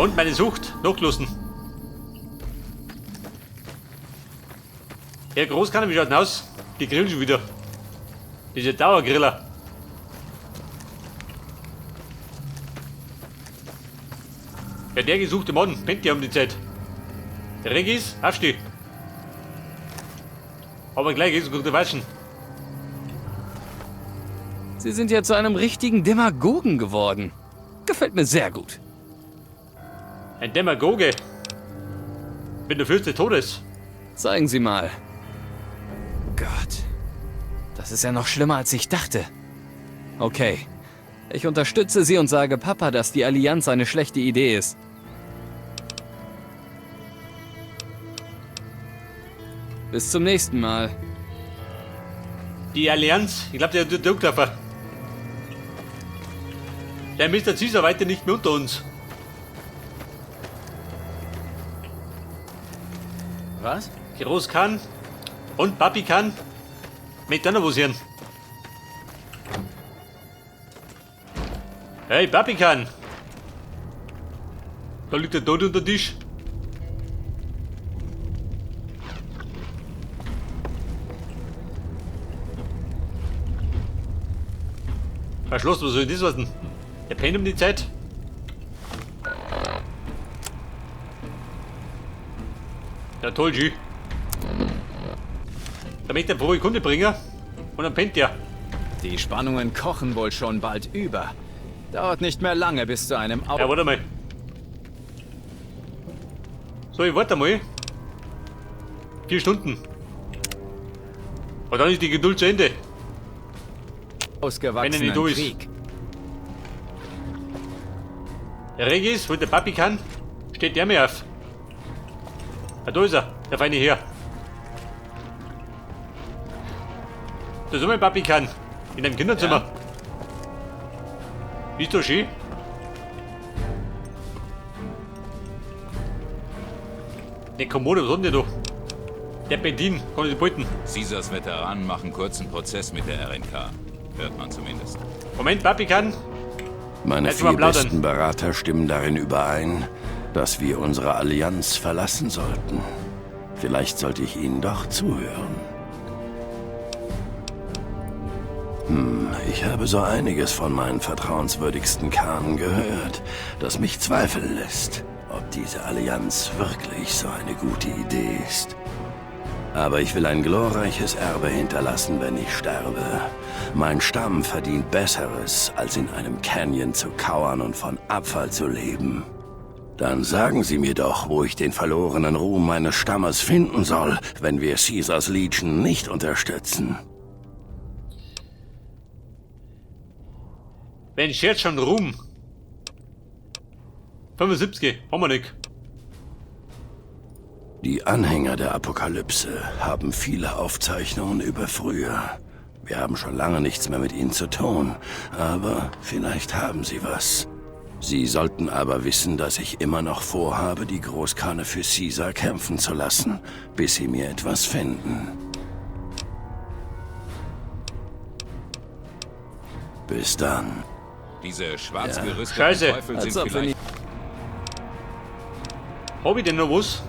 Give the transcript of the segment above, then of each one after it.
Und meine Sucht, nachgelassen. Herr Großkanne, wie schaut denn aus? Die grillen schon wieder. Diese Dauergriller. Ja, der gesuchte Mann, pennt ja um die Zeit. Der Regis, aufsteh. Aber gleich geht's gut waschen. Sie sind ja zu einem richtigen Demagogen geworden. Gefällt mir sehr gut. Ein Demagoge. Bin der Fürst des Todes. Zeigen Sie mal. Gott. Das ist ja noch schlimmer, als ich dachte. Okay. Ich unterstütze Sie und sage Papa, dass die Allianz eine schlechte Idee ist. Bis zum nächsten Mal. Die Allianz, ich glaube, der Drucktreffer. Der Mr. Caesar weiter nicht mehr unter uns. Was? Großkan und Papi kann miteinander posieren. Hey, Papi kann. Da liegt der Tod unter Tisch. Verschlossen, was soll das was denn? Der pennt um die Zeit. Ja, toll, G. Da möchte der frohe Kunde bringen und dann pennt der. Die Spannungen kochen wohl schon bald über. Dauert nicht mehr lange bis zu einem Ja, warte mal. So, ich warte mal. 4 Stunden. Und dann ist die Geduld zu Ende. Wenn er ausgewachsenen nicht da ist. Krieg. Der Regis, wo der Papi kann, steht der mir auf. Ah, da ist er, der feine Herr. Da ist mein Papi kann, in einem Kinderzimmer. Ja. Ist doch schön. Ne, Kommode, was hat denn der da? Der Benzin, kann ich behalten. Caesars Veteranen machen kurzen Prozess mit der RNK. Hört man zumindest. Moment, Papi kann. Meine Jetzt mal 4 plaudern. besten Berater stimmen darin überein, dass wir unsere Allianz verlassen sollten. Vielleicht sollte ich Ihnen doch zuhören. Ich habe so einiges von meinen vertrauenswürdigsten Kahnen gehört, das mich zweifeln lässt, ob diese Allianz wirklich so eine gute Idee ist. Aber ich will ein glorreiches Erbe hinterlassen, wenn ich sterbe. Mein Stamm verdient Besseres, als in einem Canyon zu kauern und von Abfall zu leben. Dann sagen Sie mir doch, wo ich den verlorenen Ruhm meines Stammes finden soll, wenn wir Caesars Legion nicht unterstützen. Wenn ich jetzt schon Ruhm. 75, haben wir nicht. Die Anhänger der Apokalypse haben viele Aufzeichnungen über früher. Wir haben schon lange nichts mehr mit ihnen zu tun, aber vielleicht haben sie was. Sie sollten aber wissen, dass ich immer noch vorhabe, die Großkane für Caesar kämpfen zu lassen, bis sie mir etwas finden. Bis dann. Diese schwarz gerüsteten Scheiße. Teufel Als sind ob wir vielleicht... nicht... Hab ich denn noch was?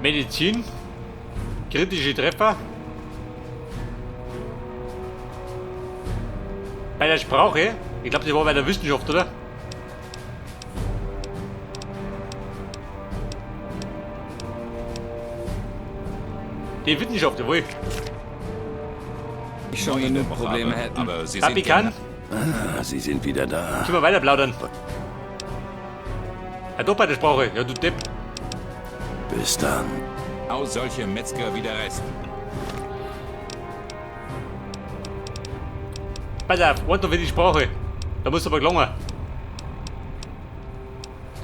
Medizin, kritische Treffer. Bei der Sprache, ich glaube, das war bei der Wissenschaft, oder? Die Wissenschaft, jawohl. Ich schon neue genug Woche Probleme habe, hätten. Aber sie Papi sind kann, Ah, Sie sind wieder da. können wir weiter plaudern. Ja, doch bei der Sprache, ja du Depp. Bis dann. genau solche Metzger wie der Rest. Pass auf, warte für die Sprache. Da muss aber gelungen.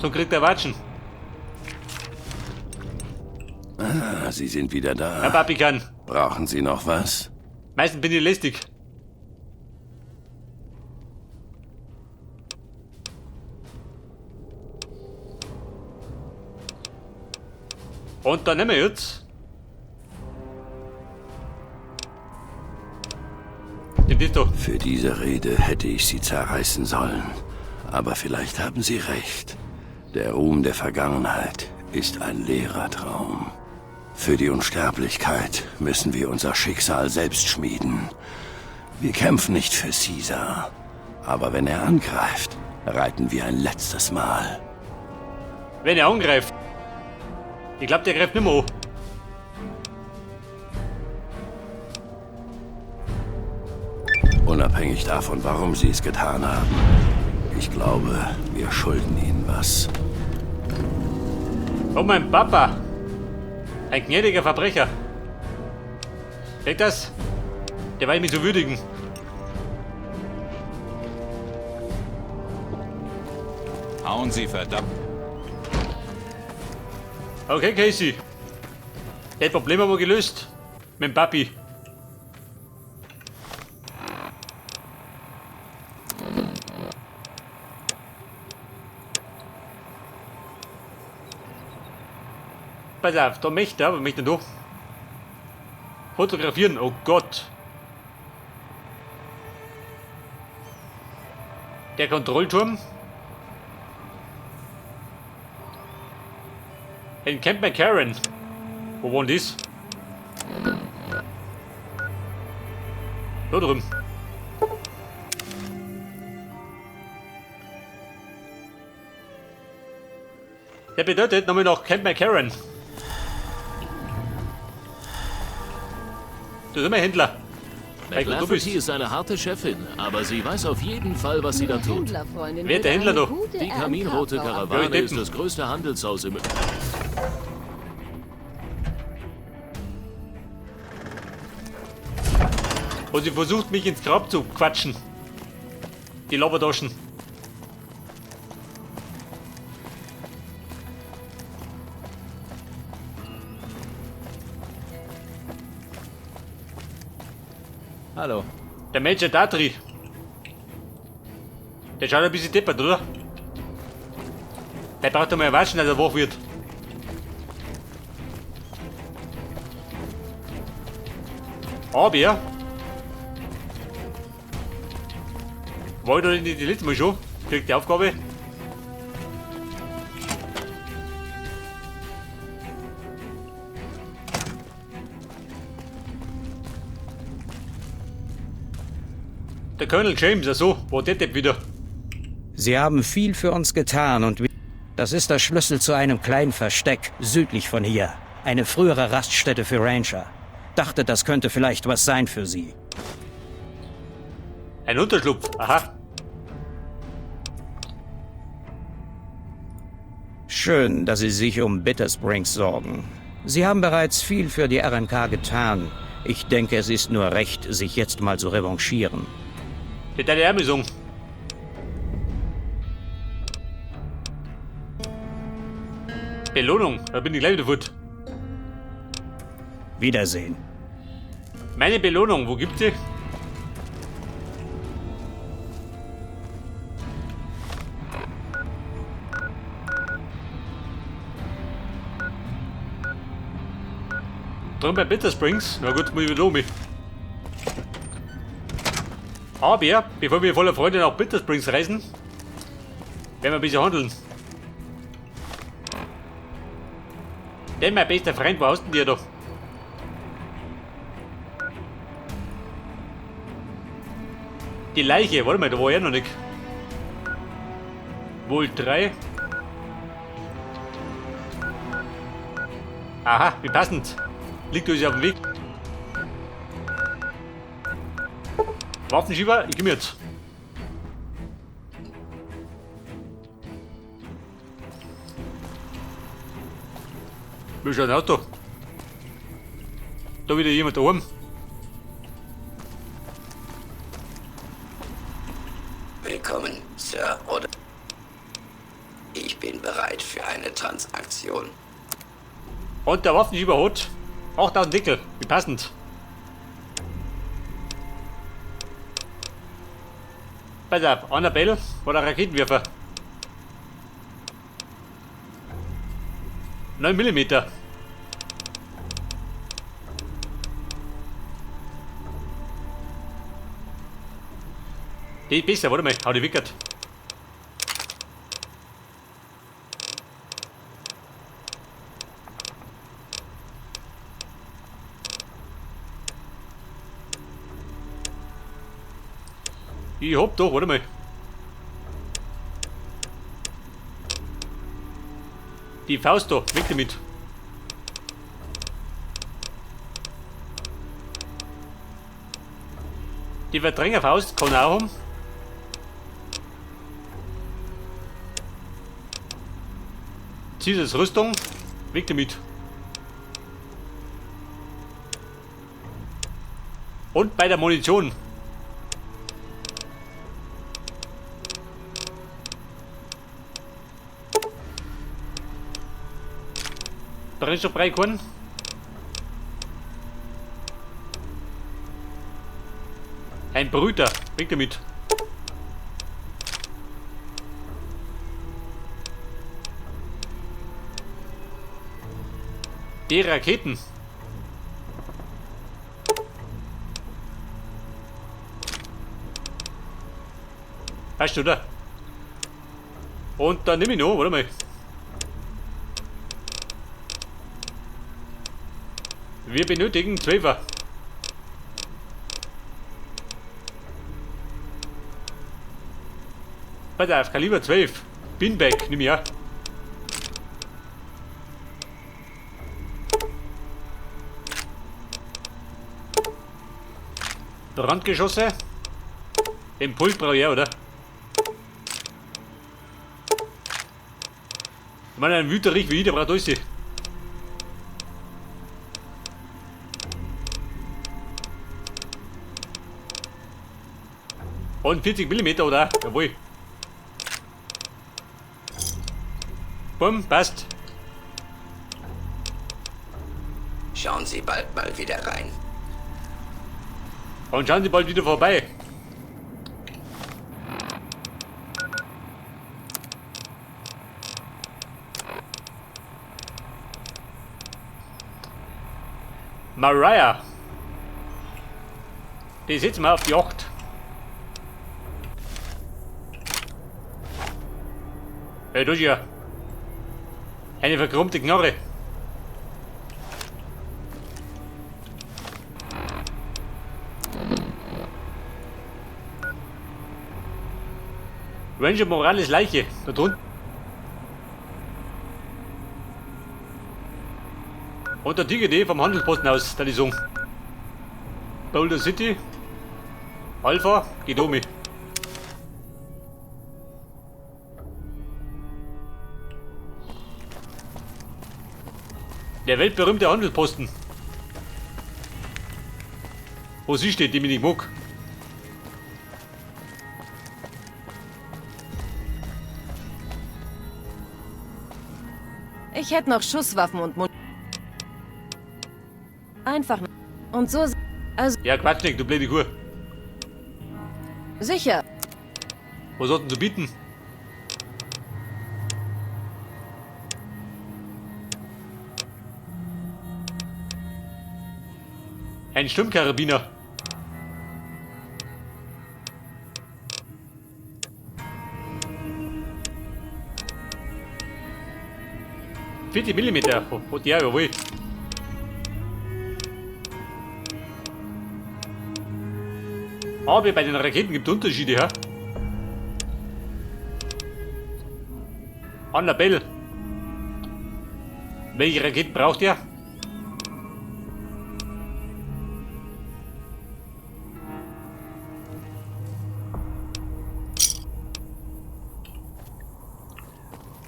So kriegt er Watschen. Ah, Sie sind wieder Ja, da. Papi kann. Brauchen Sie noch was? Meistens bin ich lästig. Und dann nehmen wir jetzt den Ditto. Für diese Rede hätte ich sie zerreißen sollen. Aber vielleicht haben Sie recht. Der Ruhm der Vergangenheit ist ein leerer Traum. Für die Unsterblichkeit müssen wir unser Schicksal selbst schmieden. Wir kämpfen nicht für Caesar. Aber wenn er angreift, reiten wir ein letztes Mal. Wenn er angreift. Ich glaube, der greift nicht mehr an. Unabhängig davon, warum Sie es getan haben. Ich glaube, wir schulden Ihnen was. Oh, mein Papa. Ein gnädiger Verbrecher. Seht das? Der weiß mich zu würdigen. Hauen Sie verdammt. Okay, Casey. Das Problem haben wir gelöst. Mit dem Papi. Pass auf, da möchte er, aber möchte doch fotografieren. Oh Gott. Der Kontrollturm. In Camp McCarran. Wo wohnt das? Da drüben. Der bedeutet nochmal noch Camp McCarran. Du bist immer Händler. Michael, du bist. McLafferty ist eine harte Chefin, aber sie weiß auf jeden Fall, was sie da tut. Wer ist der Händler da? Die kaminrote Ja, Karawane die ist das größte Handelshaus im... Und sie versucht mich ins Grab zu quatschen. Die Labertaschen. Hallo. Der Major Datri. Der schaut ein bisschen deppert, oder? Der braucht doch mal waschen, dass er wach wird. Aber war ich da nicht die letzte Mal schon? Kriegt die Aufgabe. Der Colonel James, also, war der Depp wieder. Sie haben viel für uns getan und das ist der Schlüssel zu einem kleinen Versteck südlich von hier. Eine frühere Raststätte für Ranger. Dachte, das könnte vielleicht was sein für Sie. Ein Unterschlupf, aha. Schön, dass Sie sich um Bitter Springs sorgen. Sie haben bereits viel für die RNK getan. Ich denke, es ist nur recht, sich jetzt mal zu revanchieren. Die hat eine Ermessung. Belohnung, da bin ich gleich wieder fort. Wiedersehen. Meine Belohnung, wo gibt's sie? Drüben bei Bitter Springs? Na gut, muss ich wieder um mich. Aber, bevor wir voller Freude nach Bitter Springs reisen, werden wir ein bisschen handeln. Denn mein bester Freund, wo hast denn der da? Die Leiche, warte mal, da war er noch nicht. Wohl 3. Aha, wie passend. Liegt uns auf dem Weg. Waffenschieber, ich geh mir jetzt. Wo ist ein Auto? Da wieder jemand da oben. Willkommen, Sir, oder? Ich bin bereit für eine Transaktion. Und der Waffenschieber hat 8000 Dickel. Wie passend. Pass auf, Annabelle oder Raketenwerfer. 9 mm. Die ist besser, warte mal, hau die wickert. Ich hab doch, warte mal. Die Faust da, weg damit. Die Verdrängerfaust kann er auch haben. Zieh das Rüstung, weg damit. Und bei der Munition. Brennstoff reinkommen. Ein Brüter, weg damit. Die Raketen. Hast du da? Und dann nehme ich noch, warte mal. Wir benötigen 12er. Pass auf, Kaliber 12. Binback, nimm ich ja. Brandgeschosse. Den Pult brauche ich ja, oder? Ich meine, ein Wüterich wie ich, der braucht alles. Und 40 mm, oder? Jawohl. Bumm, passt. Schauen Sie bald mal wieder rein. Und schauen Sie bald wieder vorbei. Mariah. Die setzen wir auf die 8. Du ja. Eine verkrummte Knarre. Ranger Morales Leiche, da drunten. Und der TGD vom Handelsposten aus, der Lisung. Boulder City. Alpha, geht um mich. Der weltberühmte Handelsposten. Wo sie steht, die mir nicht mag. Ich hätte noch Schusswaffen und Mund. Einfach. Und so. Also. Ja, Quatsch nicht, du blöde Kuh. Sicher. Was hat denn zu bieten? Ein Sturmkarabiner. $40 mm. Und ja, jawohl. Aber bei den Raketen gibt es Unterschiede, ja? Annabelle. Welche Raketen braucht ihr?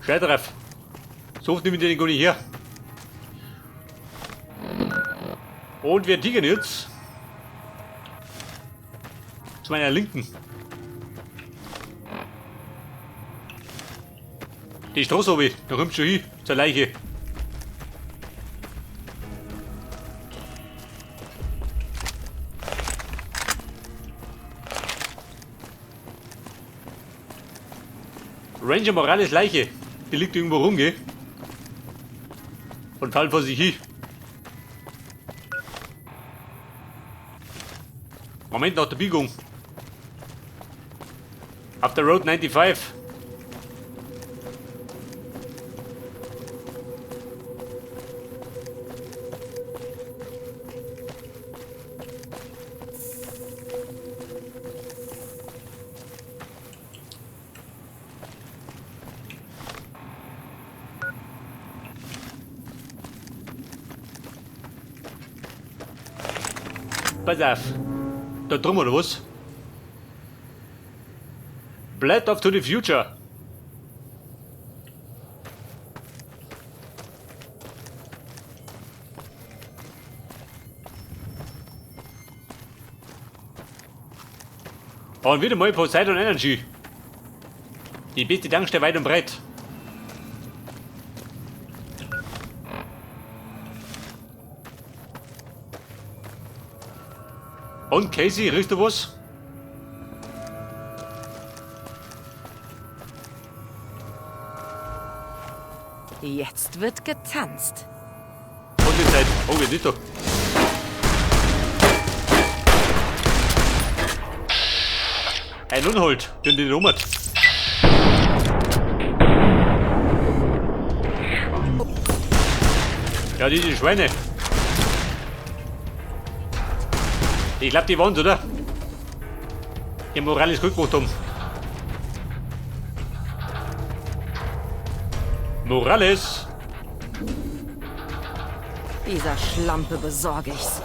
Scheiß drauf. So oft nehme ich den gar nicht her. Und wir tigen jetzt zu meiner Linken. Die Straße habe ich, da kommt schon hin, zur Leiche. Ranger Morales Leiche, die liegt irgendwo rum, gell? Und fällt vor sich hin. Moment nach der Biegung. Auf der Road 95. Pass auf. Da drum oder was? Blade of to the Future. Und wieder mal Poseidon Energy. Die beste Tankstelle weit und breit. Und Casey, riechst du was? Jetzt wird getanzt. Und die Zeit. Oh, wie nicht doch. Ein Unhold, den die rummert. Ja, diese Schweine. Ich glaub, die waren's, oder? Die Morales gut gemacht haben. Morales! Dieser Schlampe besorge ich's.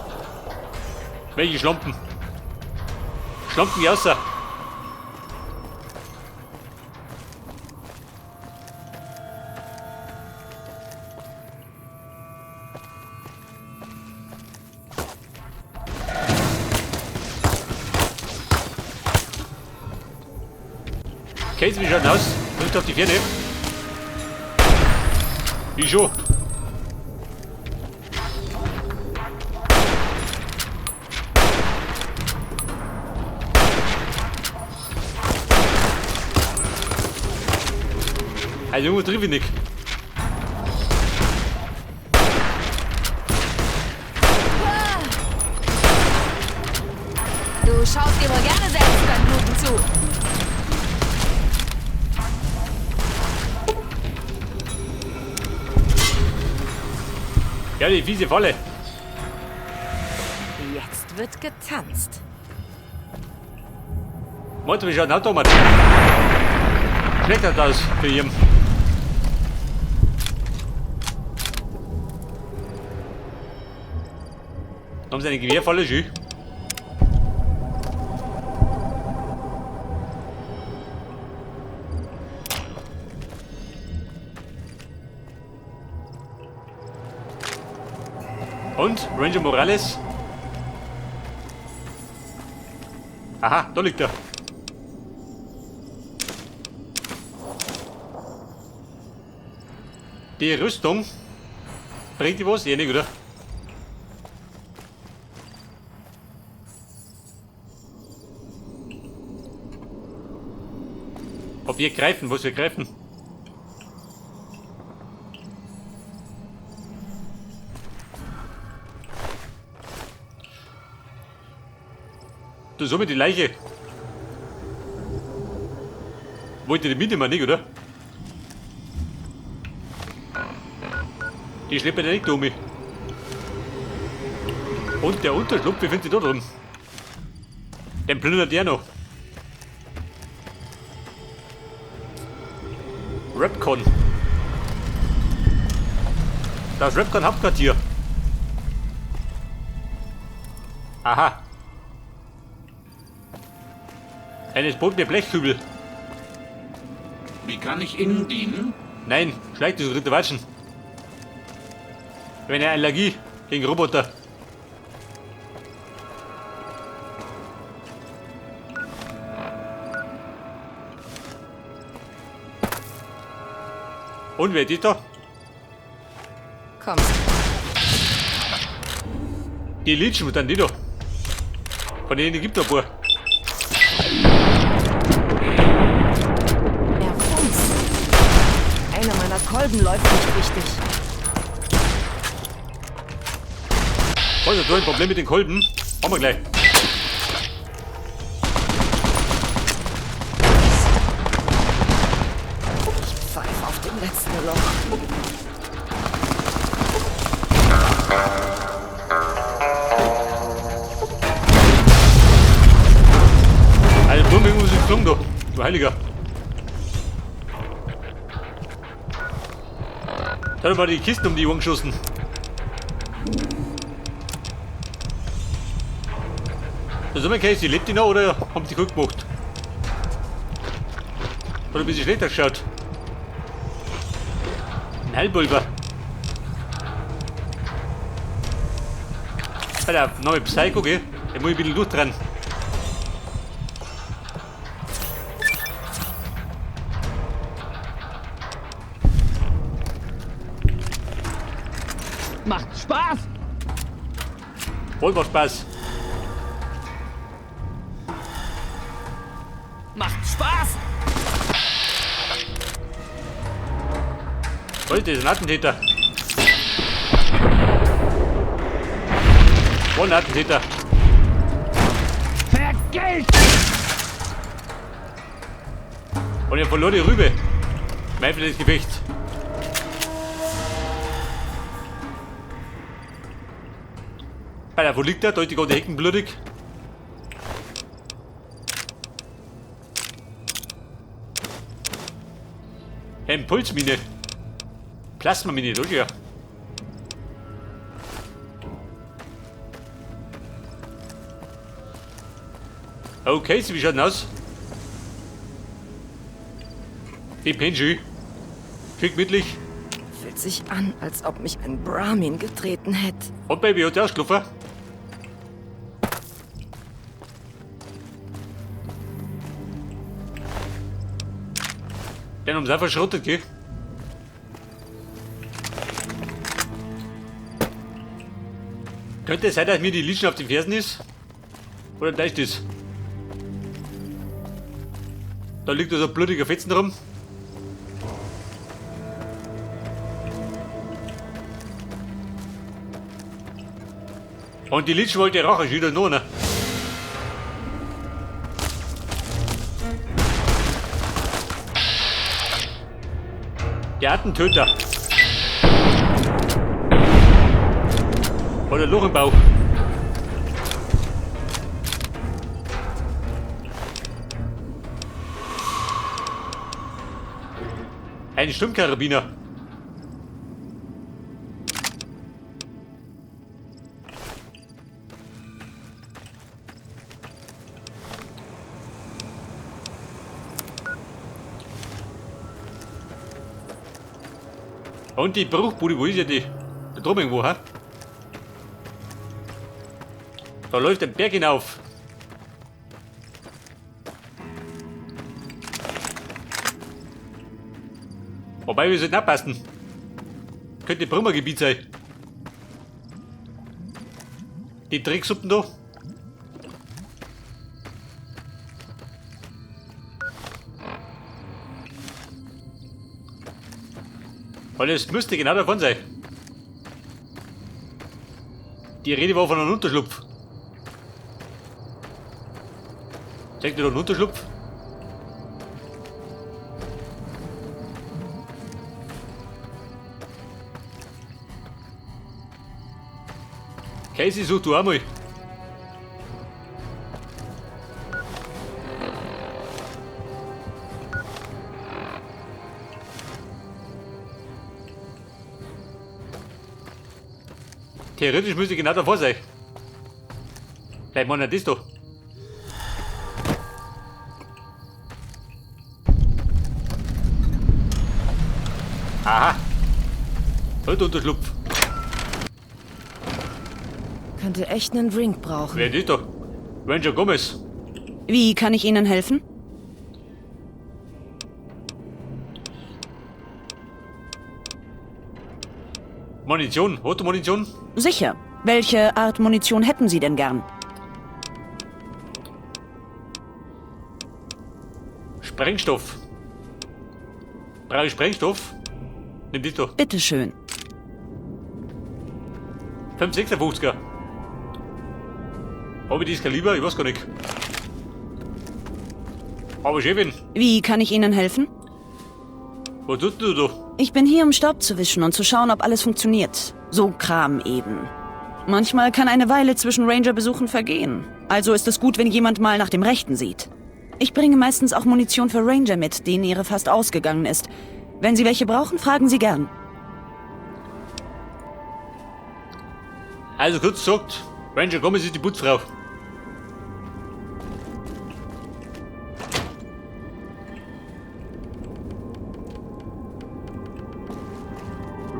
Welche Schlampen? Schlampen wie außer. Case, wie schaut's aus? Bringt auf die Vierne. Wie schon? Ein Junge trifft ich nicht. Du schaust dir wohl gerne selbst beim Bluten zu. Ja, die fiese Falle. Jetzt wird getanzt. Meinst du, wie schaut ein Automat? Schlecht hat das für ihn. Haben sie eine Gewehrfalle schön? Und? Ranger Morales? Aha, da liegt er. Die Rüstung. Bringt die was? Eh nicht, oder? Ob wir greifen, was wir greifen? Du, so mit die Leiche. Wollte die mitnehmen, nicht, oder? Die schleppen ja nicht um mich. Und der Unterschlupf, wie findet ihr da drin? Den plündert der noch. Repcon. Das Repcon Hauptquartier. Aha. Eine verbotene Blechkübel. Wie kann ich Ihnen dienen? Nein, schleicht diese dritte Watschen. Eine Allergie gegen Roboter. Und wer ist da? Kommst. Die Litschen, dann die da. Von denen gibt es noch ein paar. Er funzt. Einer meiner Kolben läuft nicht richtig. Also, du hast ein Problem mit den Kolben? Haben wir gleich. Moloch. Alter, Bumm, irgendwo ist geflogen, du Heiliger. Da hat mal die Kisten um die Ohren geschossen. Also mein Casey, lebt die noch oder haben die gut gemacht? Oder ein bisschen schlechter geschaut? Ein Halbpulver. Alter, neue Psycho, gell? Da muss ich ein bisschen Luft dran. Macht Spaß! Voll macht Spaß. Macht Spaß! Was ist das? Ein Attentäter. Wo ein Attentäter? Vergilt! Und er verlor die Rübe. Mein für das Gefecht. Alter, wo liegt der? Da ist die ganze Hecken blutig. Impulsmine. Plasmamine, durch ja. Okay, wie schaut denn aus? Die Penji. Schick mittig. Fühlt sich an, als ob mich ein Brahmin getreten hätte. Und Baby, hat der ausgelaufen? Den haben sie einfach verschrottet, gell? Könnte es sein, dass mir die Lichen auf den Fersen ist? Oder da ist das? Da liegt so ein blutiger Fetzen rum. Und die Lichen wollte Rache wieder noch, ne? Der Attentöter. Oder Loch im Bauch. Ein Stimmkarabiner. Und die Bruchbude, wo ist ja die? Da drum irgendwo, ha? Da läuft ein Berg hinauf. Wobei wir sollten abpassen. Könnte Brummergebiet sein. Die Tricksuppen da. Weil es müsste genau davon sein. Die Rede war von einem Unterschlupf. Zeigt dir doch einen Unterschlupf? Casey, such du einmal. Theoretisch müsste ich genau davor sein. Bleib mal nicht das da. Aha. Und Unterschlupf. Könnte echt einen Drink brauchen. Wer ist das da? Ranger Gomez. Wie kann ich Ihnen helfen? Munition. Hast du Munition? Sicher. Welche Art Munition hätten Sie denn gern? Sprengstoff. Brauche ich Sprengstoff? Nimm das da. Bitteschön. 5,56er. Habe ich das Kaliber? Ich weiß gar nicht. Aber Chefin, Wie kann ich Ihnen helfen? was tust du da? Ich bin hier, um Staub zu wischen und zu schauen, ob alles funktioniert. So Kram eben. Manchmal kann eine Weile zwischen Ranger-Besuchen vergehen. Also ist es gut, wenn jemand mal nach dem Rechten sieht. Ich bringe meistens auch Munition für Ranger mit, denen ihre fast ausgegangen ist. Wenn Sie welche brauchen, fragen Sie gern. Also kurz gesagt, Ranger Gomez ist die Putzfrau.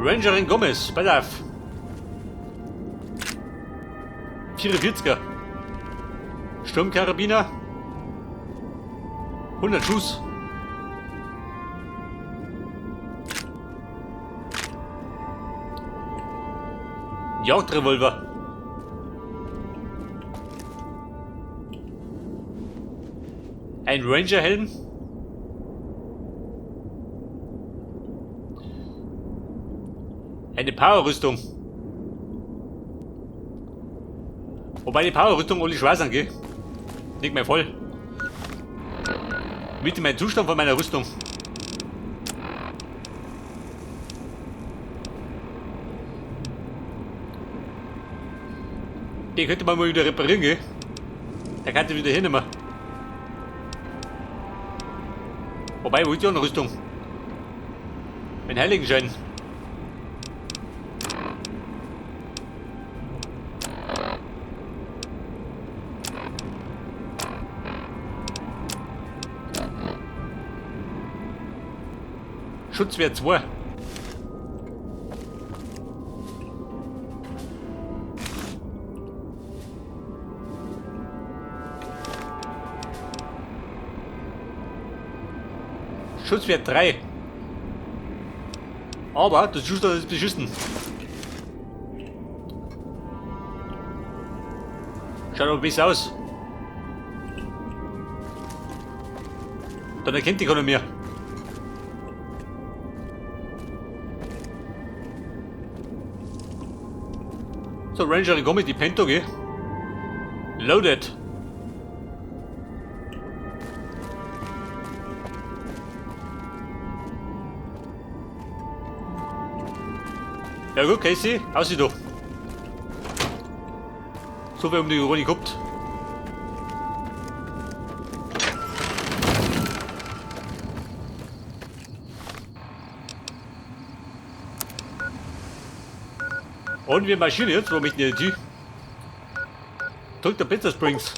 Rangerin Gomez, pass auf. 44er. Sturmkarabiner. 100 Schuss. Jagdrevolver. Ein Rangerhelm. Eine Powerrüstung. Wobei die Powerrüstung alle schwarz angeht. Nicht mehr voll. Mit dem Zustand von meiner Rüstung. Die könnte man mal wieder reparieren, gell? Da kann sie wieder hinnehmen. Wobei, wo ist die andere Rüstung? Mein Heiligenschein. Schutzwert 2. Schutzwert 3. Aber das Schuster ist beschissen. Schaut aber besser aus. Dann erkennt die keiner mehr. So, Ranger, komm mit die Pento, gell? Loaded. Ja gut, Casey, aus sie doch. So viel um die Urone gehabt. Und wir marschieren jetzt, wo mich nicht die. Drückt der Pizza Springs.